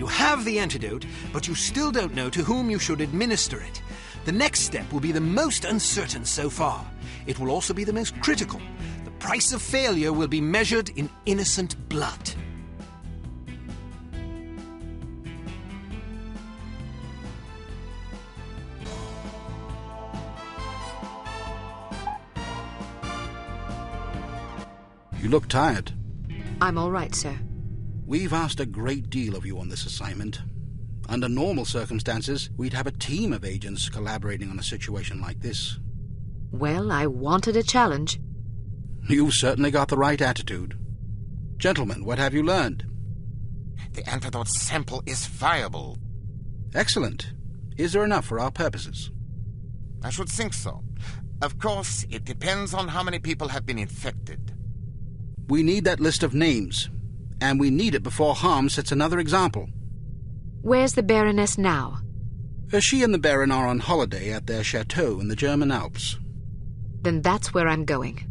have the antidote, but you still don't know to whom you should administer it. The next step will be the most uncertain so far. It will also be the most critical. The price of failure will be measured in innocent blood. You look tired. I'm all right, sir. We've asked a great deal of you on this assignment. Under normal circumstances, we'd have a team of agents collaborating on a situation like this. Well, I wanted a challenge. You've certainly got the right attitude. Gentlemen, what have you learned? The antidote sample is viable. Excellent. Is there enough for our purposes? I should think so. Of course, it depends on how many people have been infected. We need that list of names, and we need it before Harm sets another example. Where's the Baroness now? She and the Baron are on holiday at their chateau in the German Alps. Then that's where I'm going.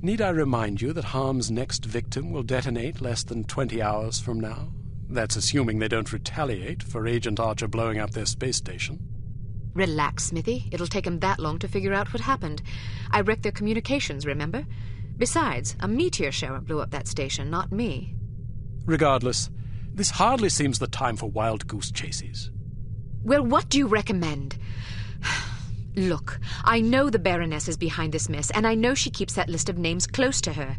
Need I remind you that Harm's next victim will detonate less than 20 hours from now? That's assuming they don't retaliate for Agent Archer blowing up their space station. Relax, Smithy. It'll take them that long to figure out what happened. I wrecked their communications, remember? Besides, a meteor shower blew up that station, not me. Regardless, this hardly seems the time for wild goose chases. Well, what do you recommend? Look, I know the Baroness is behind this mess, and I know she keeps that list of names close to her.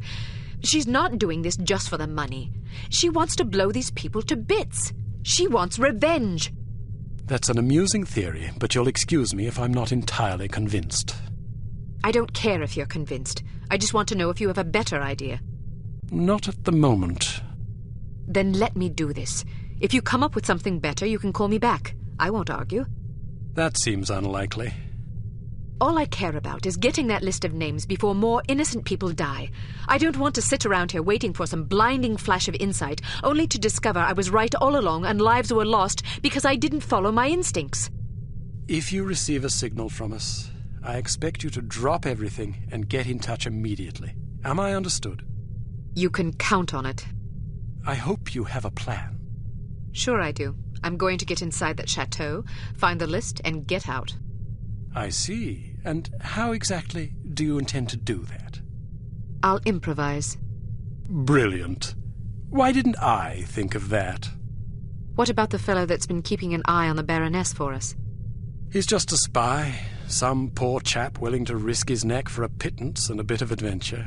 She's not doing this just for the money. She wants to blow these people to bits. She wants revenge. That's an amusing theory, but you'll excuse me if I'm not entirely convinced. I don't care if you're convinced. I just want to know if you have a better idea. Not at the moment. Then let me do this. If you come up with something better, you can call me back. I won't argue. That seems unlikely. All I care about is getting that list of names before more innocent people die. I don't want to sit around here waiting for some blinding flash of insight, only to discover I was right all along and lives were lost because I didn't follow my instincts. If you receive a signal from us, I expect you to drop everything and get in touch immediately. Am I understood? You can count on it. I hope you have a plan. Sure I do. I'm going to get inside that chateau, find the list, and get out. I see. And how exactly do you intend to do that? I'll improvise. Brilliant. Why didn't I think of that? What about the fellow that's been keeping an eye on the Baroness for us? He's just a spy. Some poor chap willing to risk his neck for a pittance and a bit of adventure.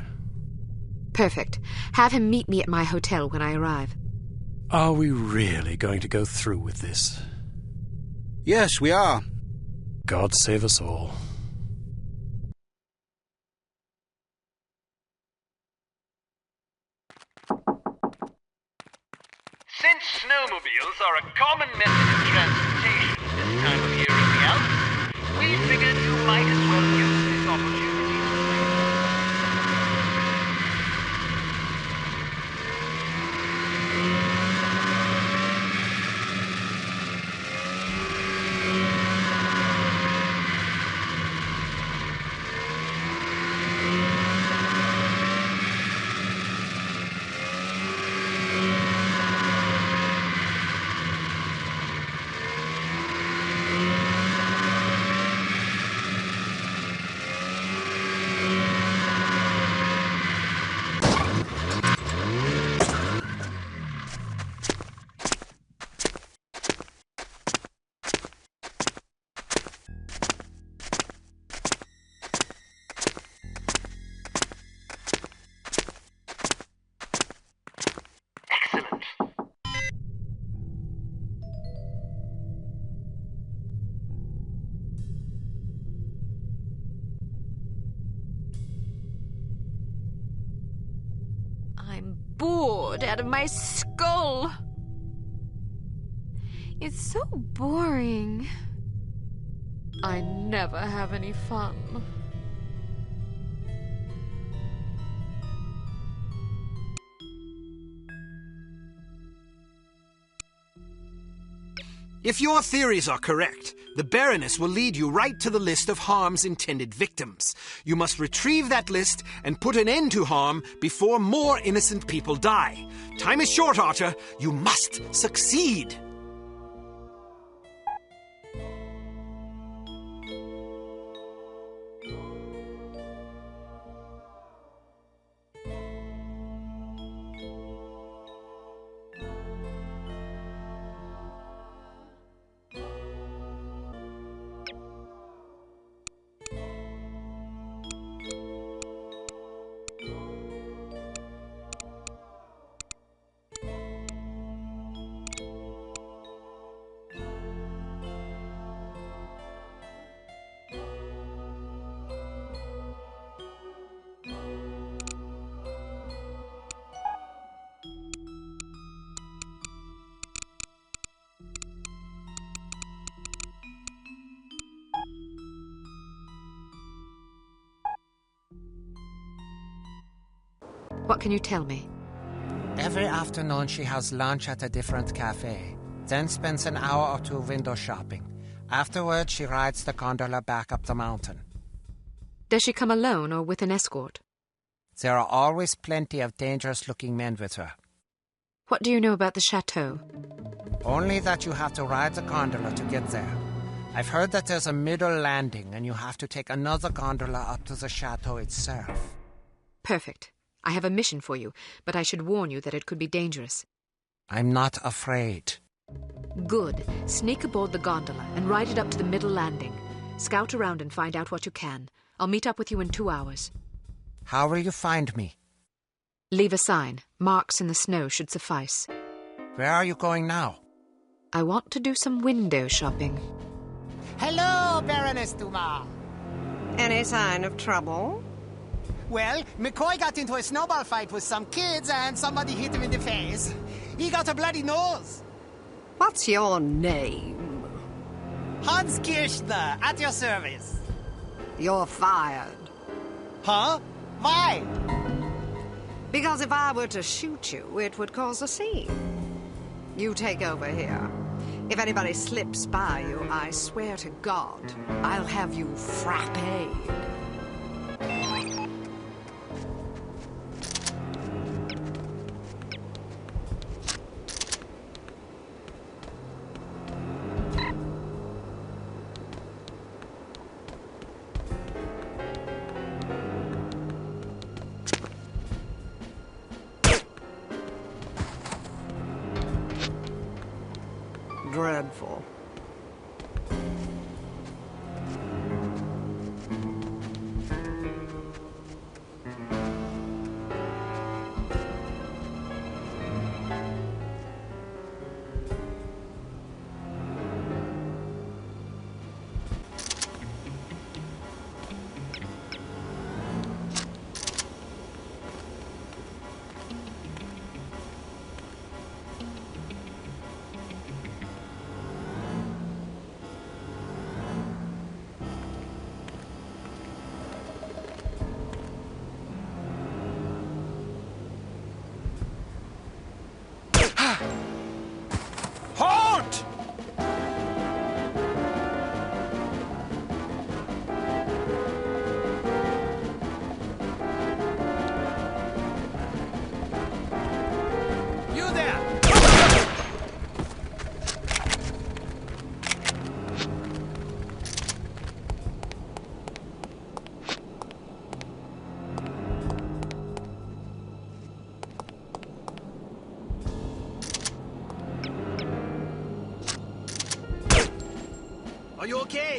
Perfect. Have him meet me at my hotel when I arrive. Are we really going to go through with this? Yes, we are. God save us all. Since snowmobiles are a common method of transportation this time of year in the Alps, we figured you might as well use this opportunity to I'm bored out of my skull. It's so boring. I never have any fun. If your theories are correct, the Baroness will lead you right to the list of Harm's intended victims. You must retrieve that list and put an end to Harm before more innocent people die. Time is short, Archer. You must succeed. What can you tell me? Every afternoon she has lunch at a different cafe, then spends an hour or two window shopping. Afterwards, she rides the gondola back up the mountain. Does she come alone or with an escort? There are always plenty of dangerous-looking men with her. What do you know about the chateau? Only that you have to ride the gondola to get there. I've heard that there's a middle landing, and you have to take another gondola up to the chateau itself. Perfect. I have a mission for you, but I should warn you that it could be dangerous. I'm not afraid. Good. Sneak aboard the gondola and ride it up to the middle landing. Scout around and find out what you can. I'll meet up with you in 2 hours. How will you find me? Leave a sign. Marks in the snow should suffice. Where are you going now? I want to do some window shopping. Hello, Baroness Dumas. Any sign of trouble? Well, McCoy got into a snowball fight with some kids and somebody hit him in the face. He got a bloody nose. What's your name? Hans Kirchner, at your service. You're fired. Huh? Why? Because if I were to shoot you, it would cause a scene. You take over here. If anybody slips by you, I swear to God, I'll have you frappéed. Dreadful. Halt! You there! Are you okay?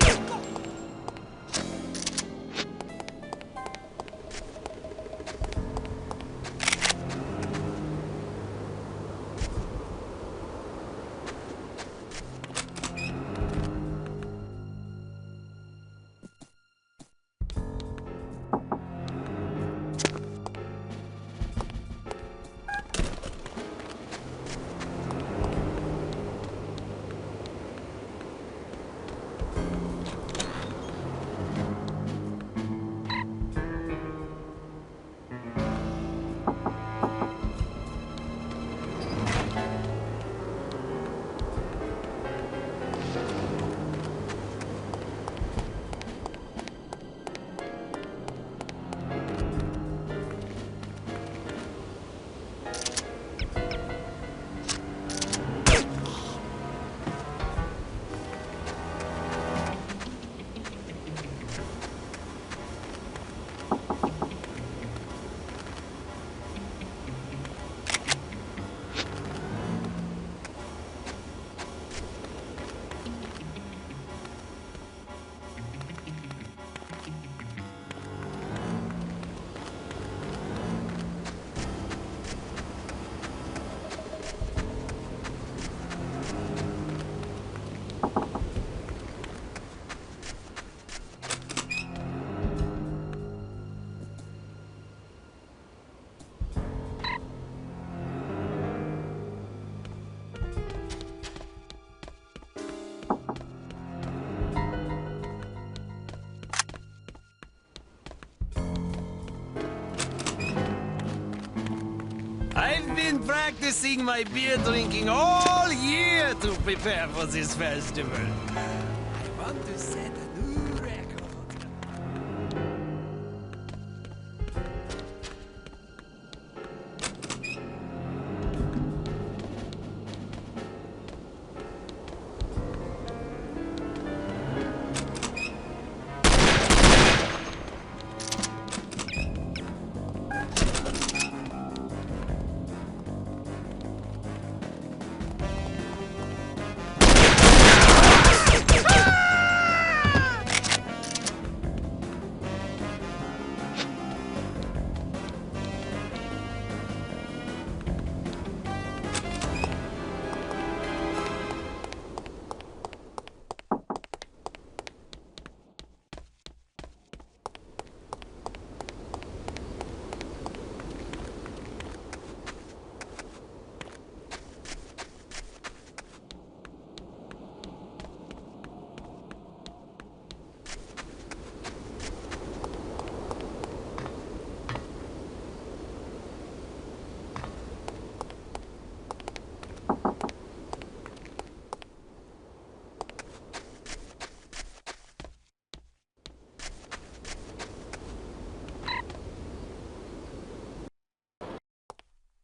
practicing my beer drinking all year to prepare for this festival. I want to set a new record.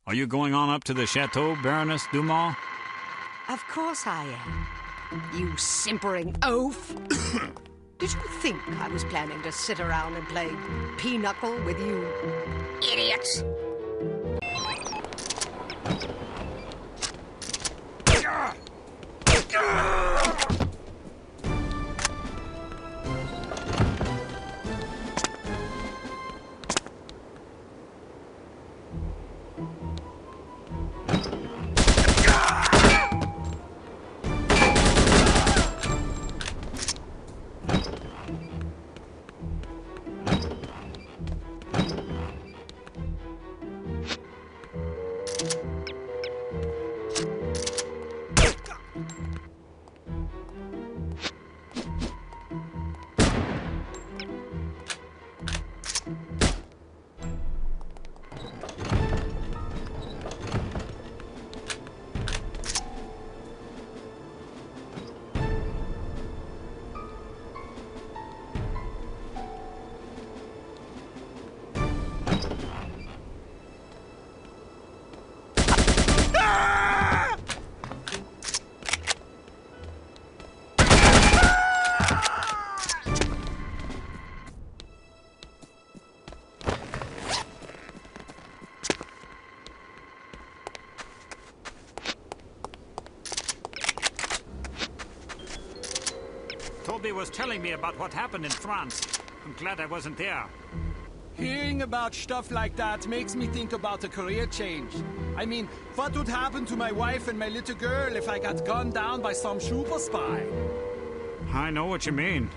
Are you going on up to the chateau, Baroness Dumas? Of course I am. You simpering oaf. Did you think I was planning to sit around and play pinochle with you idiots? Toby was telling me about what happened in France. I'm glad I wasn't there. Hearing about stuff like that makes me think about a career change. I mean, what would happen to my wife and my little girl if I got gunned down by some super spy? I know what you mean.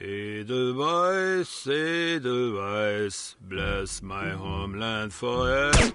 Edelweiss, bless my homeland forever.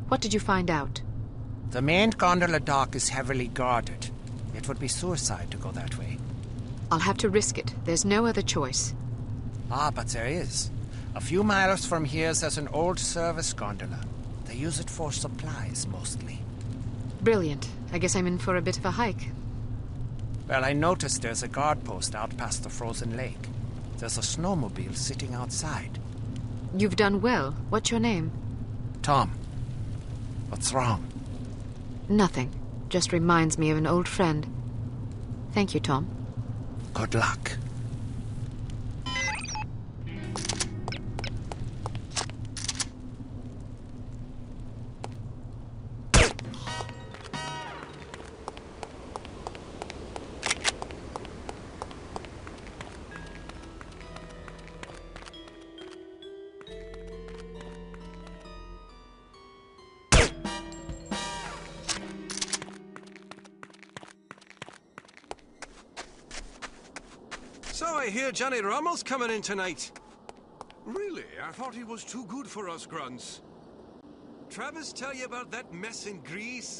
What did you find out? The main gondola dock is heavily guarded. It would be suicide to go that way. I'll have to risk it. There's no other choice. Ah, but there is. A few miles from here there's an old service gondola. They use it for supplies, mostly. Brilliant. I guess I'm in for a bit of a hike. Well, I noticed there's a guard post out past the frozen lake. There's a snowmobile sitting outside. You've done well. What's your name? Tom. What's wrong? Nothing. Just reminds me of an old friend. Thank you, Tom. Good luck. So I hear Johnny Rommel's coming in tonight. Really? I thought he was too good for us grunts. Travis tell you about that mess in Greece?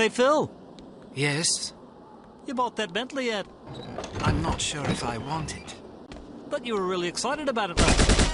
Hey, Phil. Yes? You bought that Bentley yet? I'm not sure if I want it. But you were really excited about it last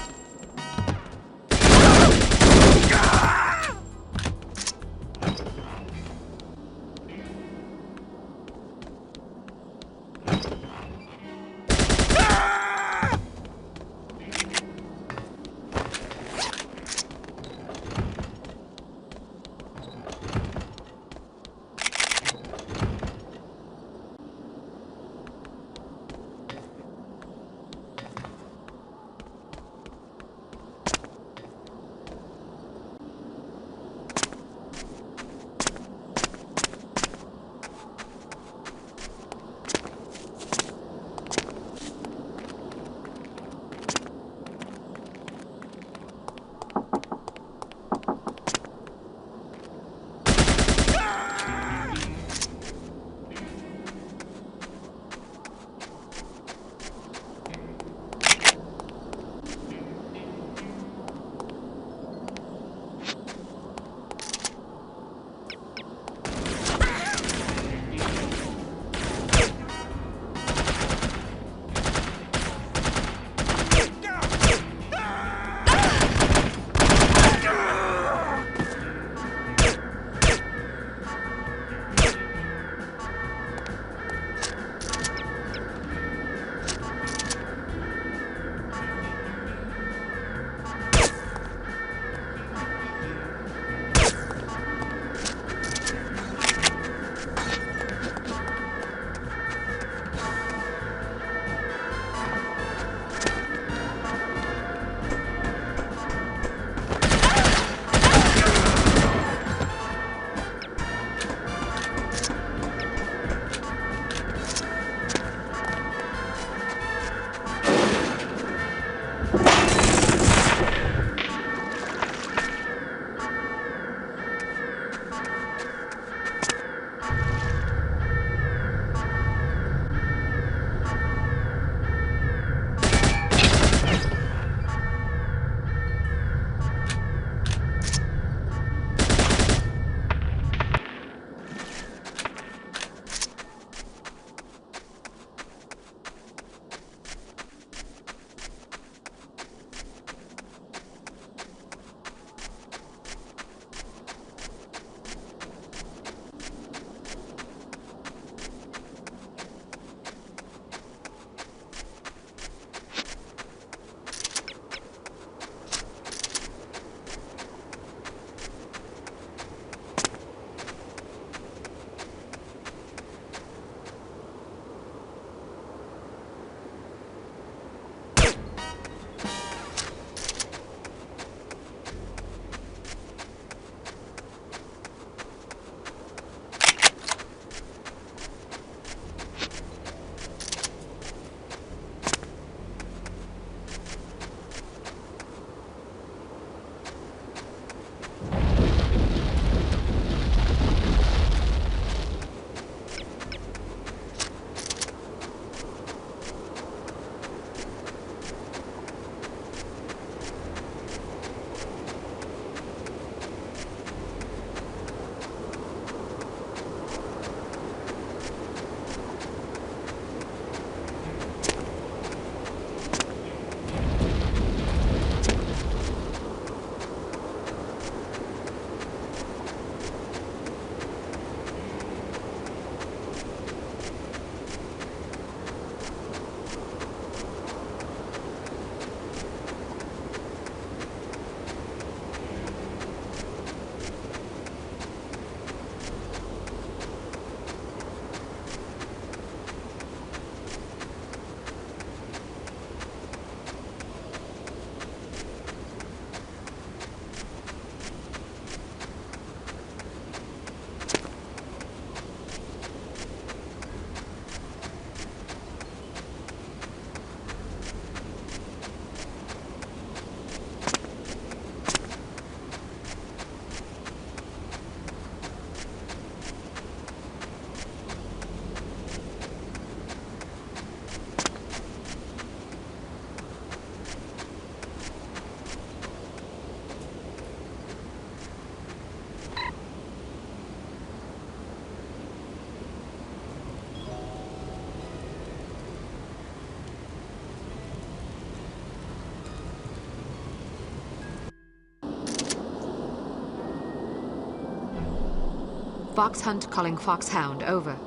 Foxhunt calling Foxhound, over.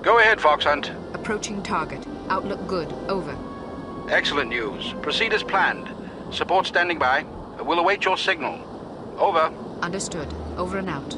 Go ahead, Foxhunt. Approaching target. Outlook good, over. Excellent news. Proceed as planned. Support standing by. We'll await your signal. Over. Understood. Over and out.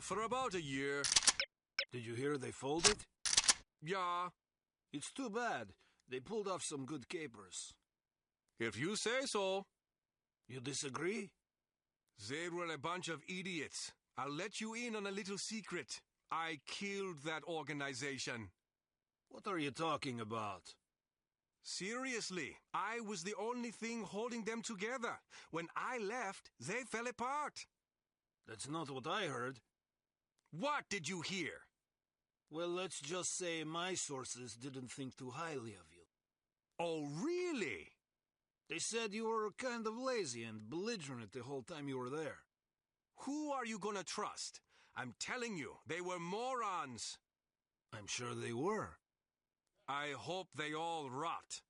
for about a year. Did you hear they folded? Yeah. It's too bad. They pulled off some good capers. If you say so. You disagree? They were a bunch of idiots. I'll let you in on a little secret. I killed that organization. What are you talking about? Seriously, I was the only thing holding them together. When I left, they fell apart. That's not what I heard. What did you hear? Well, let's just say my sources didn't think too highly of you. Oh, really? They said you were kind of lazy and belligerent the whole time you were there. Who are you gonna trust? I'm telling you, they were morons. I'm sure they were. I hope they all rot.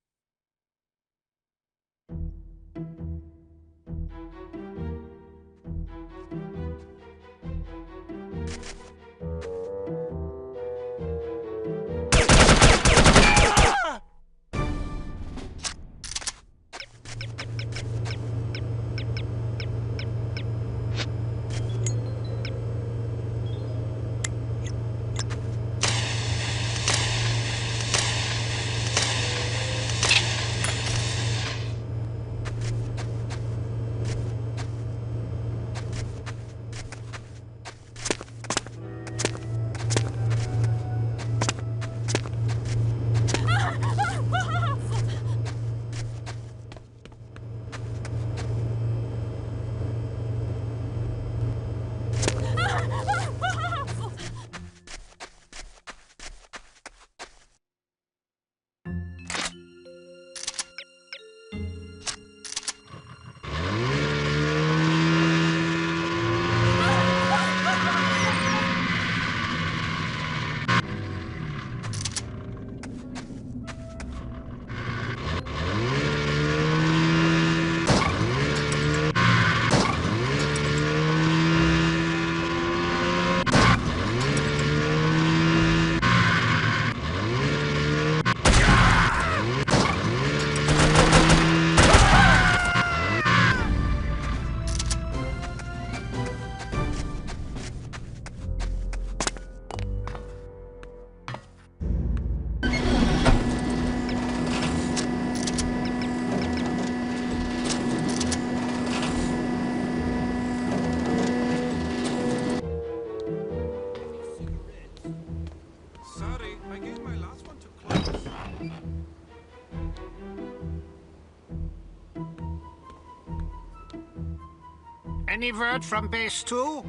Any word from base 2?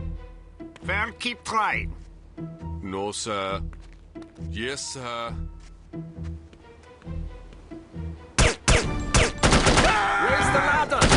Well, keep trying. No, sir. Yes, sir. Raise the ladder!